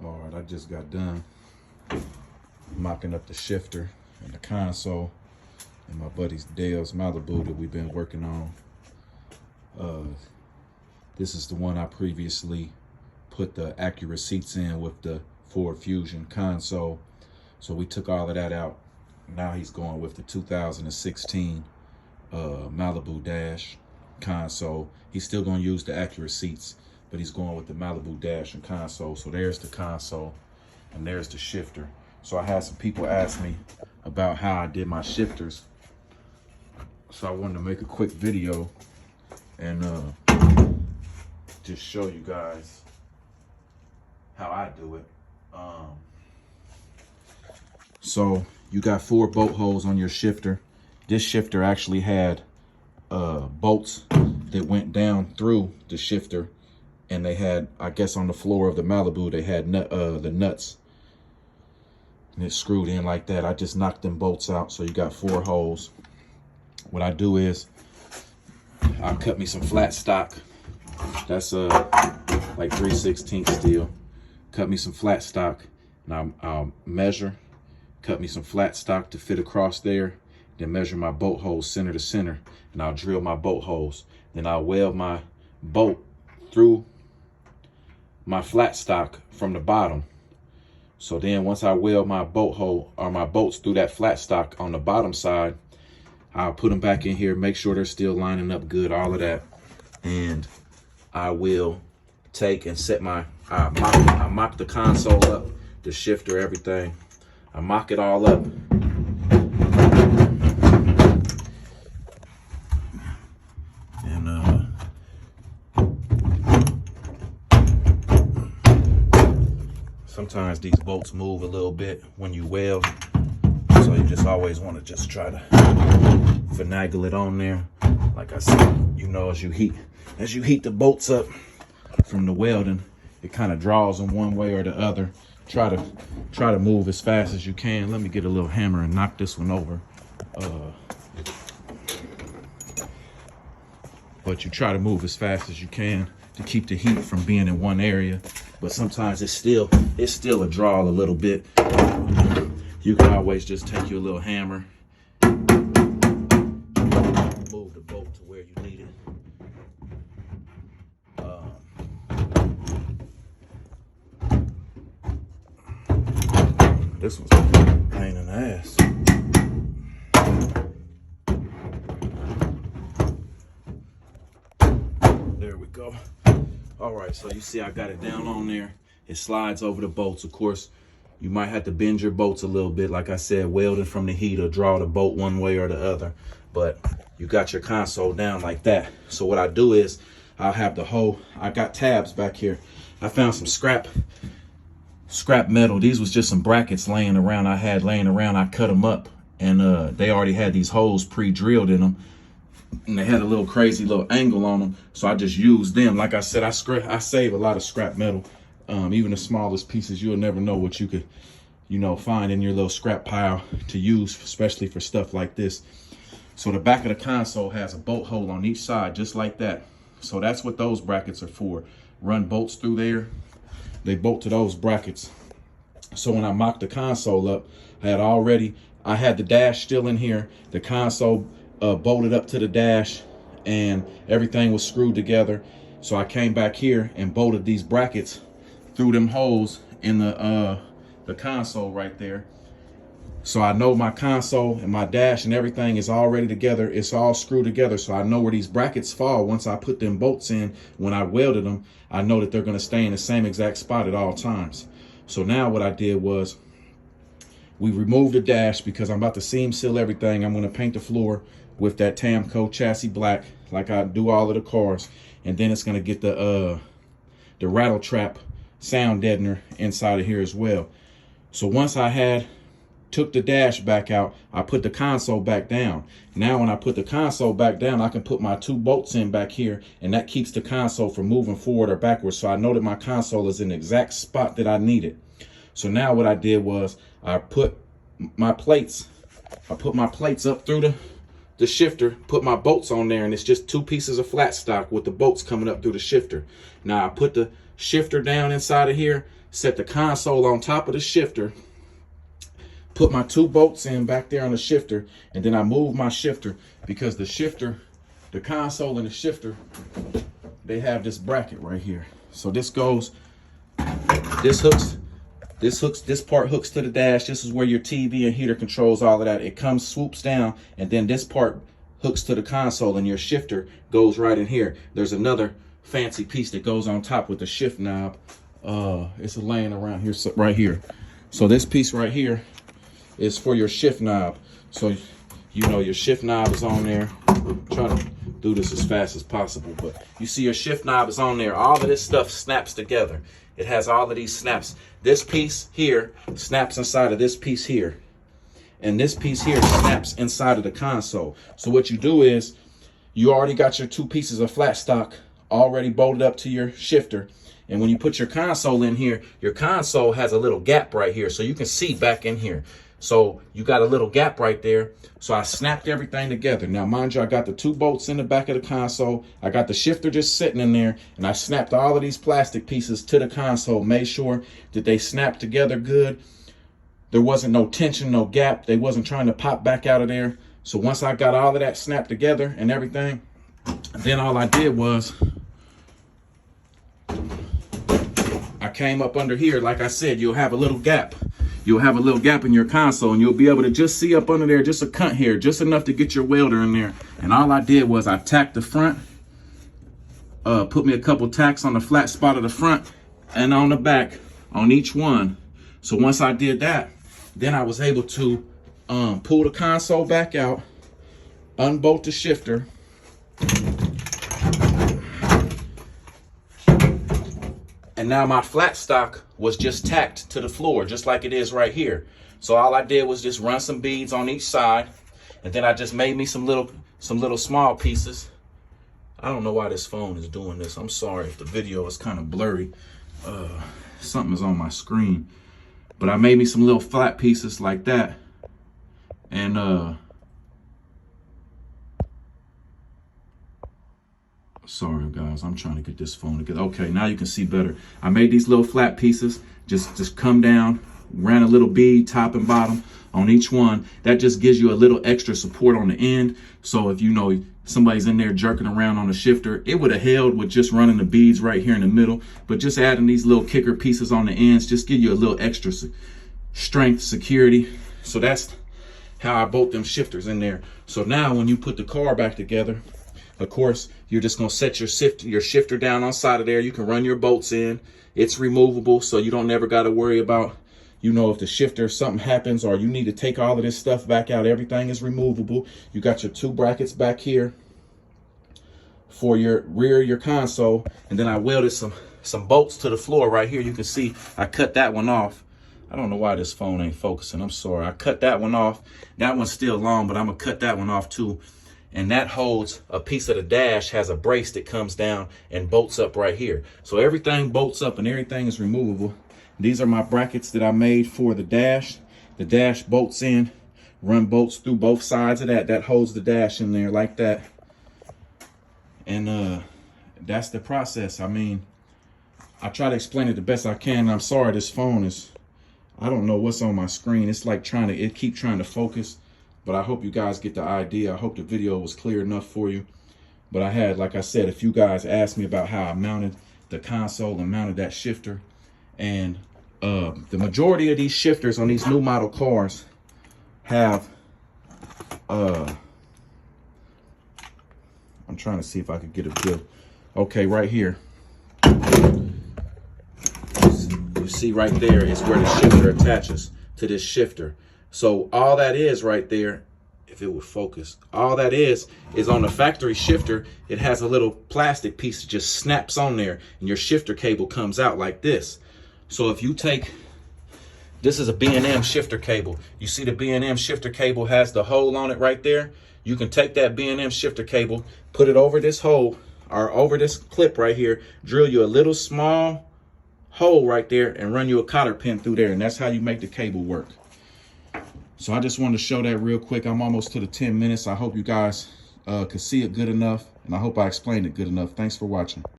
All right, I just got done mocking up the shifter and the console and my buddy's Dale's Malibu that we've been working on. This is the one I previously put the accurate seats in with the Ford Fusion console. So we took all of that out. Now he's going with the 2016 Malibu dash console. He's still going to use the accurate seats, but he's going with the Malibu dash and console. So there's the console and there's the shifter. So I had some people ask me about how I did my shifters. So I wanted to make a quick video and just show you guys how I do it. So you got 4 bolt holes on your shifter. This shifter actually had bolts that went down through the shifter, and they had, I guess on the floor of the Malibu, they had the nuts, and it's screwed in like that. I just knocked them bolts out. So you got 4 holes. What I do is I'll cut me some flat stock. That's like 3/16 steel. Cut me some flat stock, and I'll measure, cut me some flat stock to fit across there, then measure my bolt holes center to center, and I'll drill my bolt holes. Then I'll weld my bolt through my flat stock from the bottom. So then once I weld my bolt hole or my bolts through that flat stock on the bottom side, I'll put them back in here, make sure they're still lining up good, all of that. And I will take and set my, I mock the console up, the shifter, everything. I mock it all up. And sometimes these bolts move a little bit when you weld. So you just always want to just try to finagle it on there. Like I said, you know, as you heat the bolts up from the welding, it kind of draws them one way or the other. Try to move as fast as you can. Let me get a little hammer and knock this one over. But you try to move as fast as you can to keep the heat from being in one area. But sometimes it's still a draw a little bit. You can always just take your little hammer, move the bolt to where you need it. This one's a pain in the ass. There we go. All right, so you see I got it down on there. It slides over the bolts. Of course, you might have to bend your bolts a little bit. Like I said, welding from the heat or draw the bolt one way or the other. But you got your console down like that. So what I do is I'll have the whole, I got tabs back here. I found some scrap metal. These was just some brackets laying around. I cut them up, and they already had these holes pre-drilled in them. And they had a little crazy little angle on them. So I just used them. Like I said, I save a lot of scrap metal. Even the smallest pieces, you'll never know what you could, you know, find in your little scrap pile to use, especially for stuff like this. So the back of the console has a bolt hole on each side, just like that. So that's what those brackets are for. Run bolts through there. They bolt to those brackets. So when I mocked the console up, I had the dash still in here. The console bolted up to the dash, and everything was screwed together. So I came back here and bolted these brackets through them holes in the console right there. So I know my console and my dash and everything is already together. It's all screwed together. So I know where these brackets fall. Once I put them bolts in, when I welded them, I know that they're going to stay in the same exact spot at all times. So now what I did was we removed the dash because I'm about to seam seal everything. I'm going to paint the floor with that Tamco chassis black like I do all of the cars. And then it's going to get the rattle trap sound deadener inside of here as well. So once I took the dash back out, I put the console back down. Now when I put the console back down, I can put my 2 bolts in back here, and that keeps the console from moving forward or backwards. So I know that my console is in the exact spot that I need it. So now what I did was I put my plates up through the shifter, put my bolts on there, and it's just 2 pieces of flat stock with the bolts coming up through the shifter. Now I put the shifter down inside of here, set the console on top of the shifter, put my 2 bolts in back there on the shifter, and then I move my shifter because the shifter, the console and the shifter, they have this bracket right here. So this goes, this part hooks to the dash. This is where your TV and heater controls, all of that. It comes, swoops down, and then this part hooks to the console, and your shifter goes right in here. There's another fancy piece that goes on top with the shift knob. It's laying around here, so right here. So this piece right here is for your shift knob. So you know your shift knob is on there. Try to do this as fast as possible, but you see your shift knob is on there. All of this stuff snaps together. It has all of these snaps. This piece here snaps inside of this piece here. And this piece here snaps inside of the console. So what you do is, you already got your 2 pieces of flat stock already bolted up to your shifter. And when you put your console in here, your console has a little gap right here. So you can see back in here. So you got a little gap right there. So I snapped everything together. Now, mind you, I got the 2 bolts in the back of the console. I got the shifter just sitting in there, and I snapped all of these plastic pieces to the console, made sure that they snapped together good. There wasn't no tension, no gap. They wasn't trying to pop back out of there. So once I got all of that snapped together and everything, then all I did was I came up under here. Like I said, you'll have a little gap. You'll have a little gap in your console, and you'll be able to just see up under there, just a cunt here, just enough to get your welder in there. And all I did was I tacked the front, put me a couple tacks on the flat spot of the front and on the back on each one. So once I did that, then I was able to pull the console back out, unbolt the shifter, and now my flat stock was just tacked to the floor, just like it is right here. So all I did was just run some beads on each side, and then I just made me some little small pieces. I don't know why this phone is doing this. I'm sorry if the video is kind of blurry. Something is on my screen. But I made me some little flat pieces like that. And sorry guys, I'm trying to get this phone together. Okay, now you can see better. I made these little flat pieces, just come down, ran a little bead top and bottom on each one. That just gives you a little extra support on the end. So if you know somebody's in there jerking around on the shifter, it would have held with just running the beads right here in the middle. But just adding these little kicker pieces on the ends just give you a little extra strength, security. So that's how I bolt them shifters in there. So now when you put the car back together, of course, you're just gonna set your shifter down on side of there. You can run your bolts in. It's removable, so you don't never gotta worry about, you know, if the shifter, something happens or you need to take all of this stuff back out, everything is removable. You got your 2 brackets back here for your rear, your console. And then I welded some bolts to the floor right here. You can see I cut that one off. I don't know why this phone ain't focusing. I'm sorry. I cut that one off. That one's still long, but I'm gonna cut that one off too. And that holds a piece of the dash, has a brace that comes down and bolts up right here. So everything bolts up and everything is removable. These are my brackets that I made for the dash. The dash bolts in, run bolts through both sides of that. That holds the dash in there like that. And that's the process. I mean, I try to explain it the best I can. I'm sorry, this phone is, I don't know what's on my screen. It's like it keep trying to focus. But I hope you guys get the idea. I hope the video was clear enough for you. But I had, like I said, a few guys asked me about how I mounted the console and mounted that shifter. And the majority of these shifters on these new model cars have, I'm trying to see if I could get a good, okay, right here. You see right there is where the shifter attaches to this shifter. So all that is right there, if it would focus, all that is on the factory shifter. It has a little plastic piece that just snaps on there and your shifter cable comes out like this. So if you take, this is a B&M shifter cable. You see the B&M shifter cable has the hole on it right there. You can take that B&M shifter cable, put it over this hole or over this clip right here, drill you a little small hole right there and run you a cotter pin through there. And that's how you make the cable work. So I just wanted to show that real quick. I'm almost to the 10 minutes. I hope you guys could see it good enough, and I hope I explained it good enough. Thanks for watching.